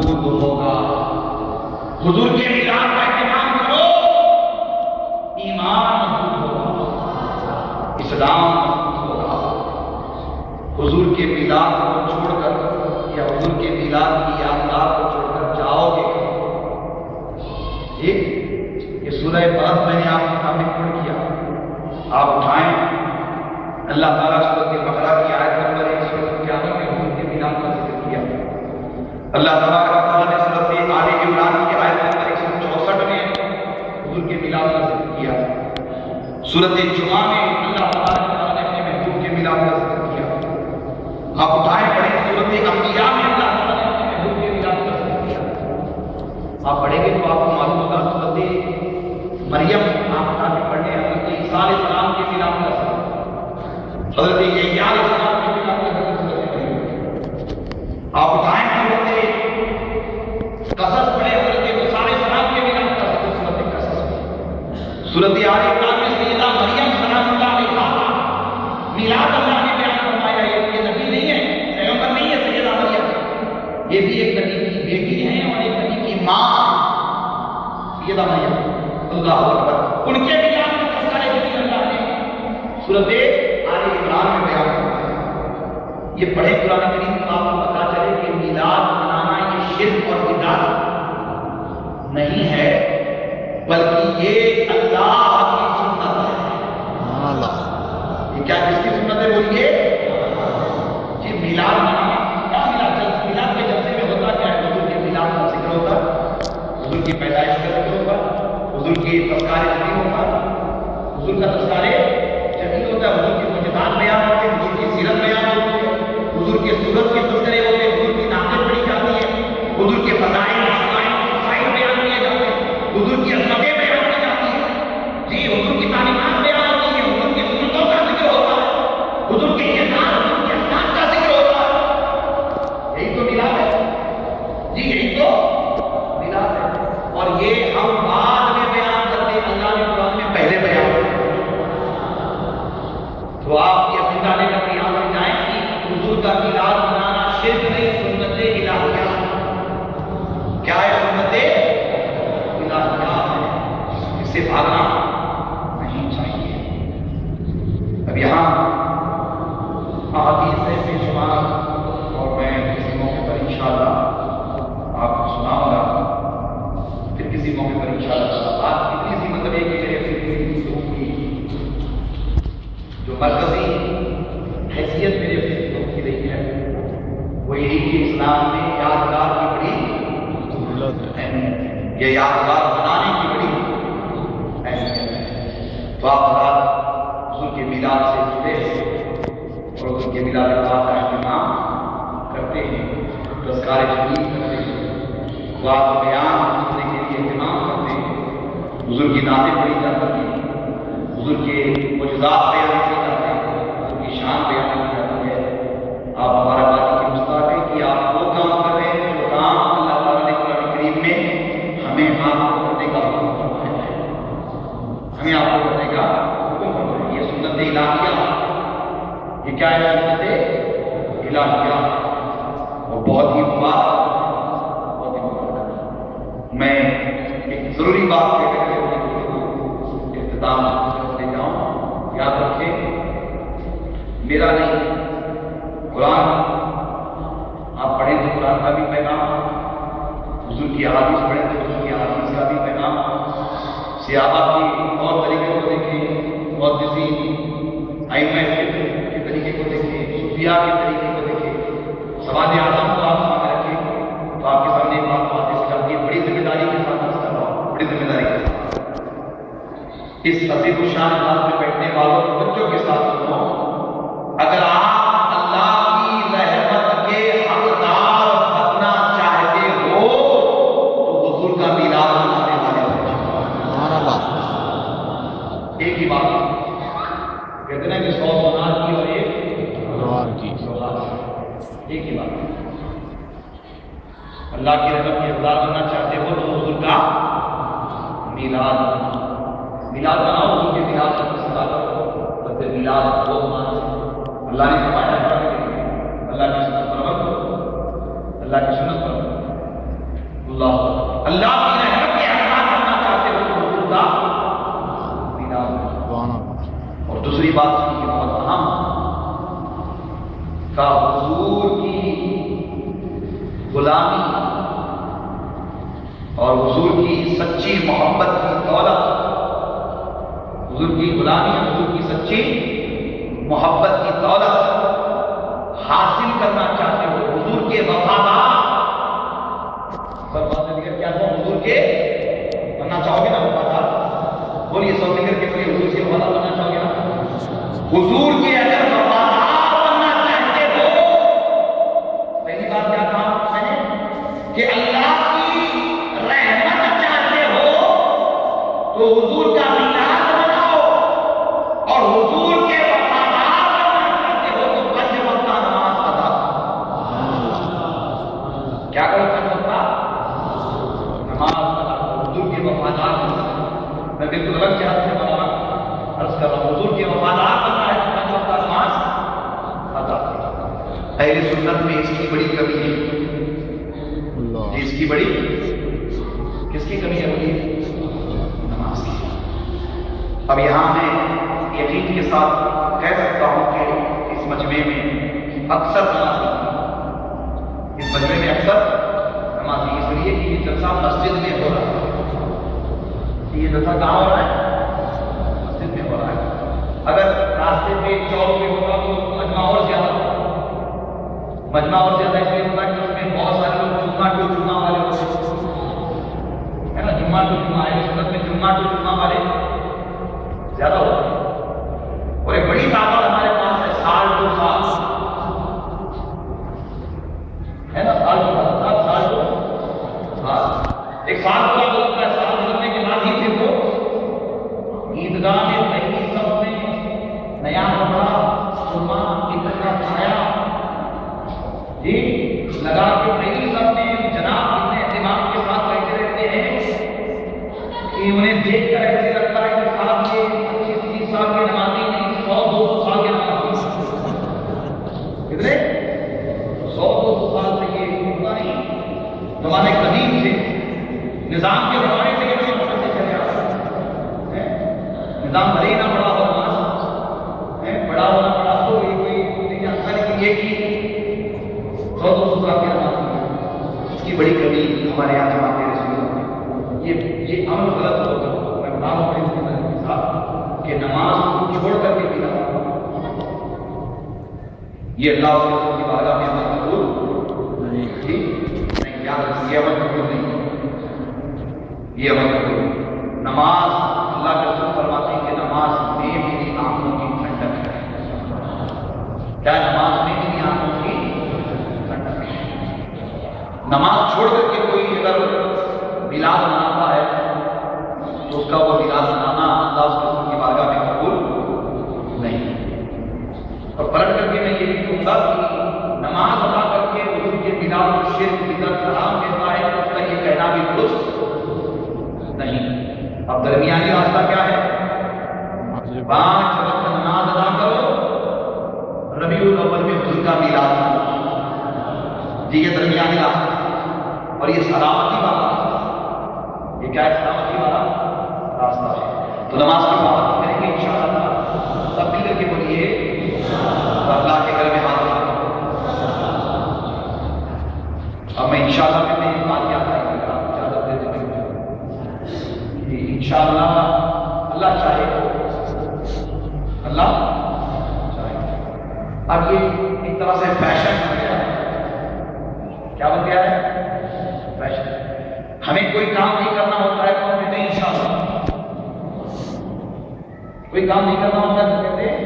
مضبوط ہوگا. حضور کے میلاد کا اہتمام کرو، ایمان مضبوط ہوگا، اسلام مضبوط ہوگا. حضور کے میلاد کو چھوڑ کر یا حضور کے میلاد کی یادگار کو چھوڑ کر جاؤ گے. یہ سورہ بقرہ میں نے آپ کے سامنے پڑھ کیا، آپ اٹھائیں. اللہ تعالیٰ سورۃ بقرہ کی آیت نمبر 151 میں حضور کے میلاد کا ذکر کیا. اللہ تعالیٰ نے سورۃ آل عمران کی آیت نمبر 164 میں حضور کے میلاد کا ذکر کیا. سورۃ جمعہ میں اللہ تعالیٰ نے اپنے محبوب کے میلاد کا ذکر کیا. آپ اٹھائیں پڑھیں سورۃ انبیاء میں اللہ تعالیٰ نے اپنے محبوب کے میلاد کا ذکر کیا. آپ پڑھیں گے تو آپ کو معلوم ہوگا. سورۃ مریم آپ اٹھا کے پڑھیں حضرت عیسیٰ علیہ السلام کے میلاد کا ذکر، حضرت یحییٰ علیہ السلام کے میلاد کا ذکر. آپ اٹھائیں سورۃ قصص پڑھیں حضرت موسیٰ علیہ السلام کے میلاد کا ذکر سورۃ قصص. سورۃ آل عمران میں سیدہ مریم سلام اللہ علیہا میلاد اللہ نے بیان فرمایا. یہ نبی نہیں ہے، پیغمبر نہیں ہے سیدہ مریم، یہ بھی ایک نبی کی بیٹی ہے اور ایک نبی کی ماں سیدہ مریم. اللہ اکبر. ان کے میلاد کا تذکرہ بھی اللہ نے سورۃ آل عمران میں بیان فرمایا. یہ پڑھے قرآن کریم تو آپ کو پتا چلے کہ میلاد منانا یہ شرک اور بدعت نہیں ہے، بلکہ یہ اللہ کی سنت ہے. یہ کیا کس کی سنت ہے بولیے؟ جی میلاد منانا. کیا میلاد کے جلسے میں ہوتا کیا ہے؟ حضور کے میلاد کا ذکر ہوتا، حضور کی پیدائش کا ذکر ہوتا، حضور کی تذکار جدید ہوتا، حضور کا تذکار جدید ہوتا ہے، حضور کے معجزات بیان ہوتے ہیں، حضور کی سیرت بیان ہوتی ہے، حضور کے سورت کے تذکرے ہوتے ہیں، حضور کی نعتیں پڑھی جاتی ہیں، حضور کے فضائل بیان کیے جاتے ہیں، حضور کی عظمتیں بیان کی جاتی ہیں. جی حضور کی تعلیمات بیان ہوتی ہیں، حضور کی سنتوں کا ذکر ہوتا ہے، حضور کے کردار، حضور کے اخلاق کا ذکر ہوتا ہے. یہی تو میلاد ہے. جی یہی تو میلاد ہے. اور یہ ہم بعد میں بیان کرتے ہیں، اللہ نے قرآن میں پہلے بیان کیا. تو آپ یہ عقیدہ لے کر یہاں پر جائیں کہ حضور کا میلاد منانا شرک نہیں، سنت الہیہ. کیا ہے سنت الہیہ؟ اس سے بھاگنا نہیں چاہیے. اب یہاں احادیث ہے بے شمار اور میں کسی موقع پر انشاءاللہ آپ کو سناؤں گا، پھر کسی موقع پر انشاءاللہ. بات اتنی سی مطلب یہ کہ جو مرکزی حیثیت میرے فیسبک کی رہی ہے وہ یہی کہ اسلام میں یادگار کی بڑی اہمیت ہے، یہ یادگار بنانے کی بڑی اہمیت ہے. تو آپ حضور کے میلاد سے جڑے اور حضور کے میلاد کا اہتمام کرتے ہیں، تذکار جدید کرتے ہیں، بات بیان سننے کے لیے اہتمام کرتے ہیں، حضور کی نعتیں پڑھی جاتی ہیں، حضور کے معجزات بیان کیے جاتے ہیں، حضور کی شان بیان کی جاتی ہے. آپ ہمارا بات کی مستحق ہے کہ آپ وہ کام کر رہے ہیں جو کام اللہ تعالیٰ نے قرآن کریم میں ہمیں آپ کو کرنے کا حکم فرمایا ہے. ہمیں آپ کو کرنے کا حکم فرمایا ہے. یہ سنت الہیہ. یہ کیا ہے؟ سنت الہیہ. اور بہت ہی مبارک. میں ایک ضروری بات کہہ کر اختتام کرتے جاؤں. یاد رکھیں میرا نہیں، قرآن آپ پڑھیں تو قرآن کا بھی پیغام، حضور کی احادیث پڑھیں تو حضور کی احادیث کا بھی پیغام. صحابہ کی اور طریقے کو دیکھیں، محدثین ائمہ کے طریقے کو دیکھیں، صوفیاء کے طریقے کو دیکھیں، سماج اعظم کو آپ سامنے رکھیں. تو آپ کے سامنے ایک بات واضح سے جاتی ہے، بڑی ذمہ داری کے ساتھ اس کا بات، بڑی ذمہ داری کے ساتھ اس عظیم الشان انداز میں بیٹھنے والوں بچوں کے ساتھ سنو. اگر آپ اللہ کی رحمت کے حقدار بننا چاہتے ہو تو حضور کا میلاد منانے والے ہو. ایک ہی بات کہتے ہیں کہ 100 سونار کی اور ایک لوہار کی. ایک ہی بات. اللہ کی رحمت کے حقدار بننا چاہتے ہو تو حضور کا میلاد بناؤ. حضور کے میلاد کا فیصلہ کرو. میلاد وہ اللہ نے فرمایا ہے، اللہ کی سنت پر عمل کرو، اللہ کی سنت پر اللہ کی رحمت کے احسان کرنا چاہتے ہو تو حضور کا دیدار کرو۔ اور دوسری بات یہ بہت اہم کا حضور کی غلامی اور حضور کی سچی محبت کی دولت، حضور کی غلامی اور حضور کی سچی محبت کی دولت حاصل کرنا چاہتے ہو، حضور کے وفادار کیا ہو، حضور کے بننا چاہو گے نا وفادار؟ بولیے سو فکر کے بولیے حضور کے وفادار بننا چاہو گے نا؟ حضور کے اگر وفادار بننا چاہتے ہو، پہلی بات کیا کہا میں نے کہ اللہ کی رحمت چاہتے ہو تو حضور کا میلاد بناؤ، اور حضور کے وفادار بننا چاہتے ہو تو 5 وقت نماز ادا کرو۔ کیا کرو 5 وقت نماز ادا کرو، حضور کے وفادار بننا۔ میں بالکل الگ جہاز سے بنا عرض کر رہا ہوں، حضور کے وفادار بننا ہے تو 5 وقت نماز ادا کرو۔ اہل سنت میں اس کی بڑی کمی ہے، اس کی بڑی کس کی کمی ہے؟ بولیے نماز کی۔ اب یہاں میں یقین کے ساتھ کہہ سکتا ہوں کہ اس مجمع میں اکثر نمازی، اس مجمع میں اکثر نمازی، اس لیے کہ یہ جلسہ مسجد میں ہو رہا ہے۔ یہ جلسہ کہاں ہو رہا ہے؟ مسجد میں ہو رہا ہے۔ اگر راستے پہ چوک پہ ہوگا تو مجمع اور زیادہ ہوگا، مجمع اور زیادہ اس لیے ہوتا ہے کہ اس میں بہت سارے لوگ جمعہ ٹو جمعہ والے ہوتے ہیں نا، جمعہ ٹو جمعہ ہے، سنت میں جمعہ ٹو جمعہ والے زیادہ ہوتے ہیں۔ اور ایک بڑی طاقت ہمارے پاس ہے، سال ٹو سال ہے نا، سال ٹو سال، سال ٹو سال، ایک سال پورا گزرتا ہے، سال گزرنے کے بعد ہی پھر وہ عیدگاہ میں پہلی صف میں نیا کپڑا سرما اکٹھا کھایا جی لگا کے پہلی صف میں جناب اتنے اہتمام کے ساتھ بیٹھے رہتے ہیں کہ انہیں دیکھ کر ایسے لگتا ہے کہ صاحب یہ 25-30 سال کے نمازی نہیں، 100-200 سال کے نمازی، کتنے 100-200 سال سے یہ ہوتا نہیں، زمانے قدیم سے، نظام کے زمانے سے یہ مسئلے چلے آ رہے ہیں۔ نظام بھلے ہی نہ بڑا ہو، نماز بڑا ہونا بڑا ہو، یہ کوئی نہیں جانتا ہے کہ یہ کی 100-200 سال کے نمازی ہے۔ اس کی بڑی کمی ہمارے یہاں جماعت رسول میں یہ عمل غلط ہوتا ہے۔ میں بتا رہا ہوں اس کے ساتھ کہ نماز کو چھوڑ کر کے بھی نماز، یہ اللہ کے رسول کی بارگاہ میں عمل قبول نہیں، یاد رکھیے، یہ عمل قبول نہیں، یہ عمل قبول۔ نماز اللہ کے رسول فرماتے ہیں کہ نماز میں میری آنکھوں کی ٹھنڈک ہے۔ کیا نماز میں میری آنکھوں کی ٹھنڈک ہے؟ نماز چھوڑ کر کے کوئی اگر میلاد مناتا ہے تو اس کا وہ میلاد منانا اللہ کے رسول کی بارگاہ میں قبول نہیں۔ اور پلٹ کر کے میں یہ بھی کہوں گا کہ نماز ادا کر کے حضور کے میلاد کو شرک بدعت حرام کہتا ہے، اس کا یہ کہنا بھی درست نہیں۔ اب درمیانی راستہ کیا ہے؟ 5 وقت نماز ادا کرو، ربیع الاول میں حضور کا میلاد مناؤ، جی یہ درمیانی راستہ، اور یہ سلامتی والا راستہ، یہ کیا ہے؟ سلامتی والا راستہ ہے۔ تو نماز کی پابندی کریں گے انشاءاللہ، سب مل کر کے بولیے اللہ کے گھر میں حاضر۔ اب میں انشاءاللہ میں ایک بات یاد آئے گی، آپ اجازت دے دیں کہ انشاءاللہ اللہ چاہے، اللہ چاہے۔ اب یہ ایک طرح سے فیشن بن گیا ہے، کیا بن گیا ہے؟ فیشن۔ ہمیں کوئی کام نہیں کرنا ہوتا ہے تو ہم کہتے ہیں انشاءاللہ، کوئی کام نہیں کرنا ہوتا ہے تو کہتے ہیں،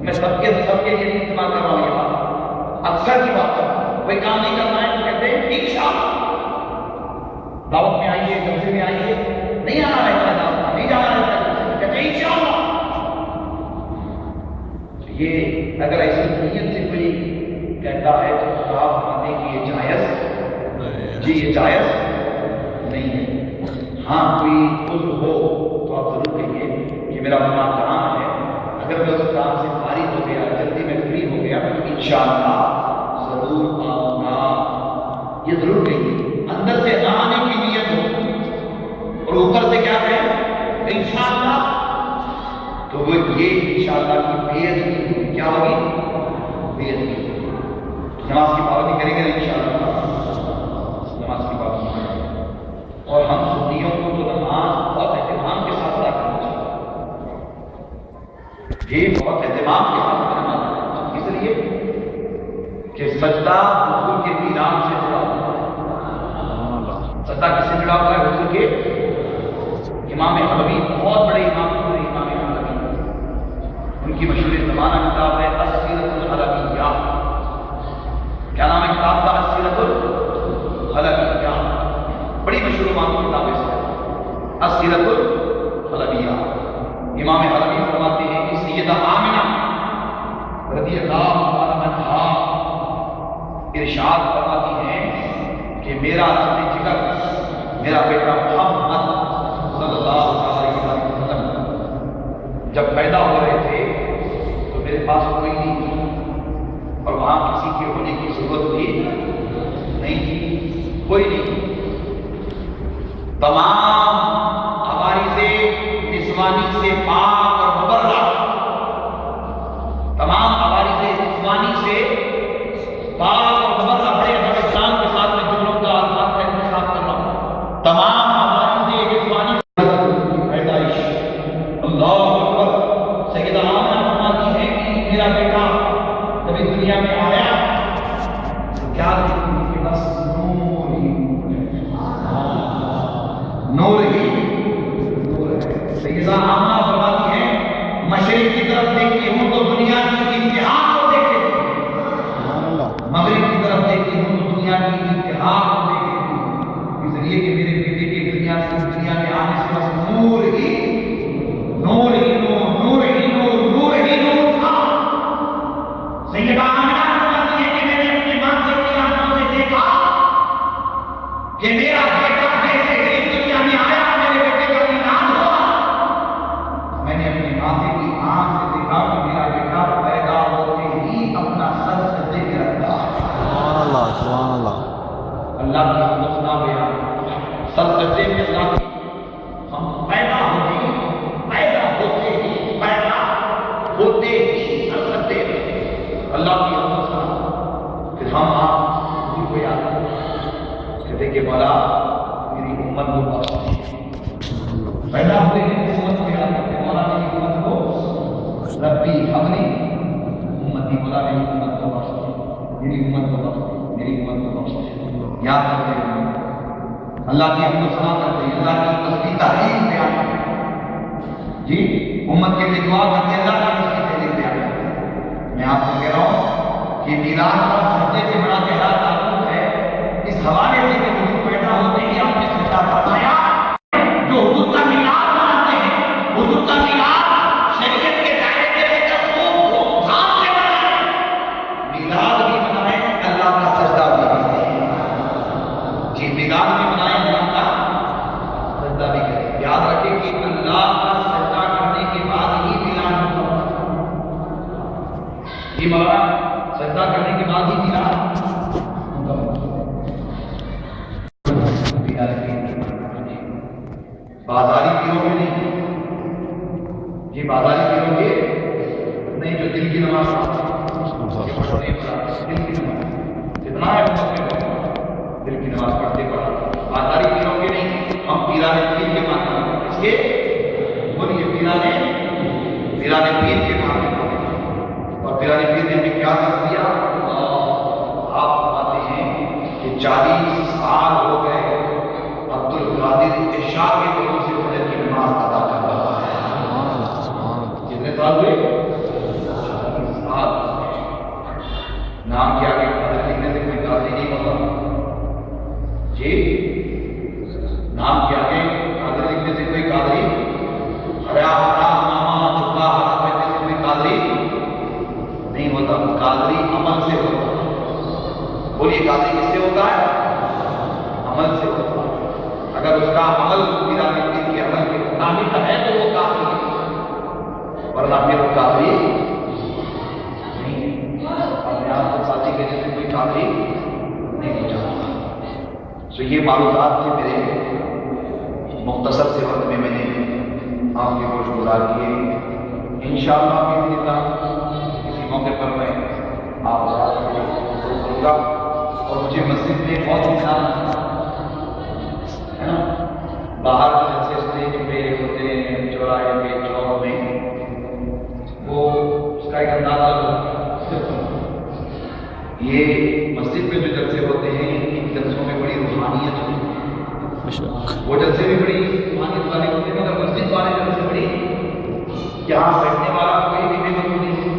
میں سب کے لیے استعمال کر رہا ہوں یہ بات، اکثر کی بات کر رہا ہوں، کوئی کام نہیں کرنا ہے تو کہتے ہیں انشاءاللہ۔ دعوت میں آئیے، جلسے میں آئیے، نہیں آنا رہتا ہے دعوت، نہیں جانا رہتا ہے، کہتے ہیں انشاءاللہ۔ یہ اگر ایسی نیت سے کوئی کہتا ہے تو آپ مانیں کہ یہ جائز، جی یہ جائز نہیں ہے۔ ہاں کوئی عذر ہو تو آپ ضرور کہیے کہ میرا ماں کام ہے، اگر میں اس کام سے فارغ ہو گیا، جلدی میں فری ہو گیا تو انشاءاللہ ضرور آؤں گا، یہ ضرور کہیے۔ اندر سے آنے کی نیت یہ انشاءاللہ کی بےعدبی ہوگی. کیا ہوگی؟ بےعدبی. نماز کی پابندی کریں گے انشاءاللہ. نماز کی پابندی کریں گے. اور ہم سنیوں کو تو نماز بہت اہتمام کے ساتھ ادا کرنا چاہیے. یہ بہت اہتمام کے ساتھ نماز کرنا چاہیے، اس لیے کہ سجدہ حضور کے پیران سے جڑا ہوا ہے. سجدہ کس سے جڑا ہوا ہے؟ حضور کے امام حلبی، بہت بڑے امام حضور امام حلبی. ان کی مشہور زمانہ کتاب ہے السیرۃ الحلبیہ. کیا نام ہے کتاب کا؟ السیرۃ الحلبیہ. بڑی مشہور امام کتاب ہے السیرۃ الحلبیہ. امام حلبی فرماتے ہیں کہ سیدہ آمنہ رضی اللہ عنہا ارشاد فرماتی ہیں کہ میرا لحظ جگر میرا بیٹا محمد صلی اللہ علیہ وسلم جب پیدا ہو رہے تھے تو میرے پاس کوئی نہیں تھی اور وہاں کسی کے ہونے کی ضرورت بھی نہیں تھی، کوئی نہیں. تمام ہماری سے جسمانی سے پاک اور مبرہ، تمام ہماری سے جسمانی سے پاک اور مبرہ. بڑے اسلام کے ساتھ میں جملوں کا الفاظ کا انتخاب کر رہا ہوں. تمام ہماری سے جسمانی پیدائش. اللہ اکبر. سیدہ آمنہ فرماتی ہے کہ میرا بیٹا کبھی دنیا میں آیا تو کیا دیکھتی کہ بس نور ہی نور ہی نور ہے. سیدہ آمنہ فرماتی ہے مشرق کی طرف دیکھتی ہوں تو دنیا کی انتہا کو دیکھ لیتی ہوں، مغرب کی طرف دیکھتی ہوں تو دنیا کی انتہا کو دیکھ لیتی ہوں. اس لیے کہ میرے بیٹے کے دنیا میں آنے سے بس نور ہی نور ہی نور نور ہی نور نور ہی نور تھا. سیدہ آمنہ فرماتی ہے کہ میں نے اپنی ماں سے اپنی آنکھوں سے دیکھا کہ میرا بیٹا جیسے ہی دنیا میں آیا میرے بیٹے کا میلاد ہوا. میں نے اپنی ماتھے کی آنکھ سے دیکھا کہ میرا بیٹا پیدا ہوتے ہی اپنا سر سجدے میں رکھتا ہے. سبحان اللہ سبحان اللہ. اللہ کی حمد و ثنا بیان. سر سجدے میں اللہ کی ہم پیدا ہوتے ہی سر سجدے میں اللہ کی حمد و ثنا. پھر ہم آپ حضور کو یاد کرتے کہتے کہ مولا میری امت کو بخش دے. پیدا ہوتے ہیں امت کو یاد کرتے مولا میری امت کو ربی حبلی امتی. مولا میری امت کو بخش دے، میری امت کو بخش دے، میری امت کو بخش دے. یاد کرتے ہیں اللہ کی حمد و ثنا کرتے ہیں، اللہ کی تسبیح تحلیل بیان کرتے ہیں. جی امت کے لیے دعا کرتے ہیں، اللہ کی تسبیح تحلیل بیان کرتے ہیں. میں آپ کو کہہ رہا ہوں کہ میلاد کا سجدے سے بڑا گہرا تعلق ہے اس حوالے سے کہ حضور پیدا ہوتے ہی آپ نے سجدہ فرمایا. جو حضور کا میلاد مناتے ہیں، حضور کا میلاد شریعت کے دائرے کے لے کر خوب دھام سے منائیں، میلاد بھی منائیں، اللہ کا سجدہ بھی کریں. جی میلاد بھی منائیں، اللہ کا سجدہ بھی کریں. یاد رکھیں کہ اللہ کا سجدہ کرنے کے بعد ہی میلاد ہوتا ہے. جی مولانا سجدہ کرنے کے بعد ہی میلاد بازاری پیروں کے نہیں. یہ بازاری پیروں کے نہیں جو دل کی نماز دل کی نماز جتنا ہے دل کی نماز پڑھتے پڑھا. بازاری پیروں کے نہیں. ہم پیران پیر کے مانتے ہیں. اس کے بولیے پیران پیر کے مانتے ہیں. اور پیران پیر نے ہمیں کیا کر دیا؟ آپ بتاتے ہیں کہ 40 سال ہو گئے عبد القادر عشاء کے وقت سے فجر کی نماز ادا کر رہا ہے. کتنے سال ہوئے؟ 40 سال. نام کیا کہ قادر لکھنے سے کوئی قادری نہیں ہوتا. جی نام کیا کہ قادر لکھنے سے کوئی قادری، ہرا ہرا ماما چکا ہرا کہنے سے کوئی قادری نہیں ہوتا. قادری عمل سے ہوتا ہے. بولیے قادری کس سے ہوتا ہے؟ عمل سے ہوتا ہے. اگر اس کا عمل پیران پیر کے عمل کے مطابق ہے تو وہ قادری ہے، ورنہ پھر وہ قادری نہیں. اپنے آپ کو قادری کہنے سے کوئی قادری نہیں ہو جاتا. تو یہ معلومات تھے میرے مختصر سے وقت میں نے آپ کے گوش گزار کیے. انشاءاللہ باذن اللہ کسی موقع پر میں آپ کروں گا. اور مجھے مسجد میں بہت انسان ہے نا باہر جو جیسے اسٹیج پہ ہوتے ہیں چوراہے پہ چوک میں وہ اس کا ایک اندازہ یہ مسجد میں جو جلسے ہوتے ہیں ان جلسوں میں بڑی روحانیت ہوتی ہے. وہ جلسے بھی بڑی روحانیت والے ہوتے ہیں مگر مسجد والے جلسے بڑی یہاں بیٹھنے والا کوئی بھی نعمت نہیں ہے.